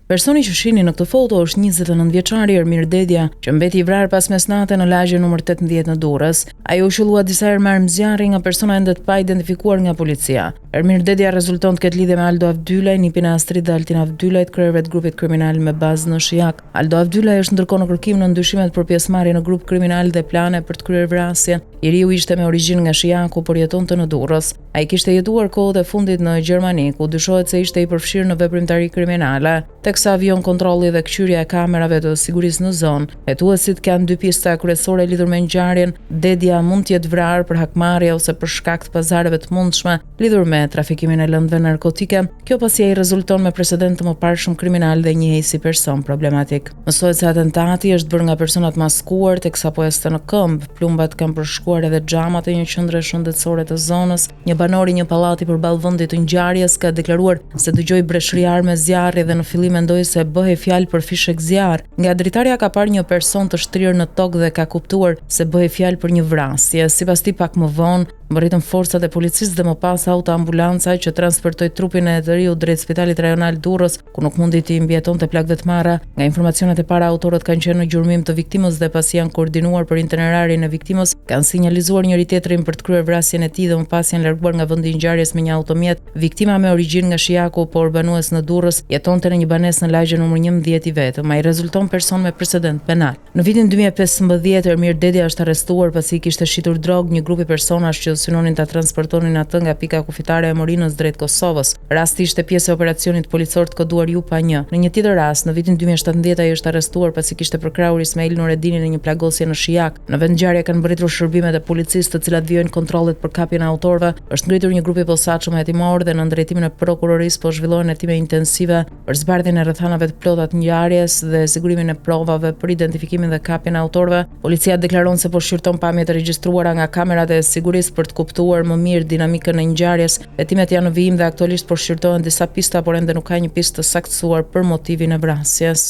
Personi që shihni në këtë foto është 29 vjeçari Ermir Dedja, që mbeti i vrarë pas mesnate në lagje numër 18 në Durrës. Ai u shëllua disa herë me armëzjarri nga persona ende të pa identifikuar nga policia. Ermir Dedja rezulton të ketë lidhje me Aldo Avdylaj, nipin e Astrid dhe Altin Avdylajt, kryetarëve të grupit kriminal me bazë në Shijak. Aldo Avdylaj është ndërkohë në kërkim në ndyshimet për pjesëmarrje në grup kriminal dhe plane për të kryer vrasjen. Njeriu ishte me origjinë nga Shijaku, por jetonte në Durrës. Ai kishte jetuar kohët e fundit në Gjermani, ku dyshohet se ishte i përfshirë në veprimtari kriminale, teksa avion kontrolli dhe kqyrja e kamerave të sigurisë në zonë. Hetuesit kanë dy pista kryesore lidhur me ngjarjen. Dedja mund të jetë vrarë për hakmarrje ose për shkak të pazareve të mundshme lidhur me trafikimin e lëndëve narkotike, kjo pasi ai rezulton me precedent të mëparshëm kriminal dhe njihej si person problematik. Mësohet se atentati është bërë nga persona të maskuar, teksa po este në këmbë. Plumbat kanë përshkuar edhe xhamat e një qendre shëndetësore të zonës. Një banor i një pallati përballë vendit të ngjarjes ka deklaruar se dëgjoi breshëriar me zjarri dhe në fillim mendoi se bëhej fjalë për fishek zjarr. Nga dritarja ka parë një person të shtrirë në tokë dhe ka kuptuar se bëhej fjalë për një vrasje. Sipas tij pak më vonë mbërritën forcat e policisë dhe më pas autoambulanca që transportoi trupin e riu drejt Spitalit Rajonal Durrës, ku nuk mundi të mbijetonte plagëve të marra. Nga informacionet e para, autorët kanë qenë në gjurmim të viktimës dhe pasi janë koordinuar për itinerarin e viktimës, kanë sinjalizuar njëri tjetrin për të kryer vrasjen e tij dhe më pas janë larguar nga vendi i ngjarjes me një automjet. Viktima me origjinë nga Shijaku, por banues në Durrës, jetonte në një banesë në lagje numër 11 i vetëm. Ai rezulton person me precedent penal. Në vitin 2015, Ermir Dedja është arrestuar pasi kishte shitur drogë një grupi personash që synonin ta transportonin atë nga pika kufitare e Morinës drejt Kosovës. Rasti ishte pjesë e operacionit policor të koduar Jupa 1. Në një tjetër rast, në vitin 2017 ai është arrestuar pasi kishte përkrahur Ismail Nureddinin në një plagosje në Shijak. Në vend ngjarje kanë mbërritur shërbimet e policisë, të cilat vijojnë kontrollet për kapjen e autorëve. Është ngritur një grup i posaçëm hetimor dhe në drejtimin e prokurorisë po zhvillohen hetime intensive për zbardhjen e rrethanave të plota të ngjarjes dhe sigurimin e provave për identifikimin dhe kapjen e autorëve. Policia deklaron se po shqyrton pamjet e regjistruara nga kamerat e sigurisë për të kuptuar më mirë dinamikën e ngjarjes. Hetimet janë në vijim dhe aktualisht po shqyrtohen disa pista, por ende nuk ka një pistë të saktësuar për motivin e vrasjes.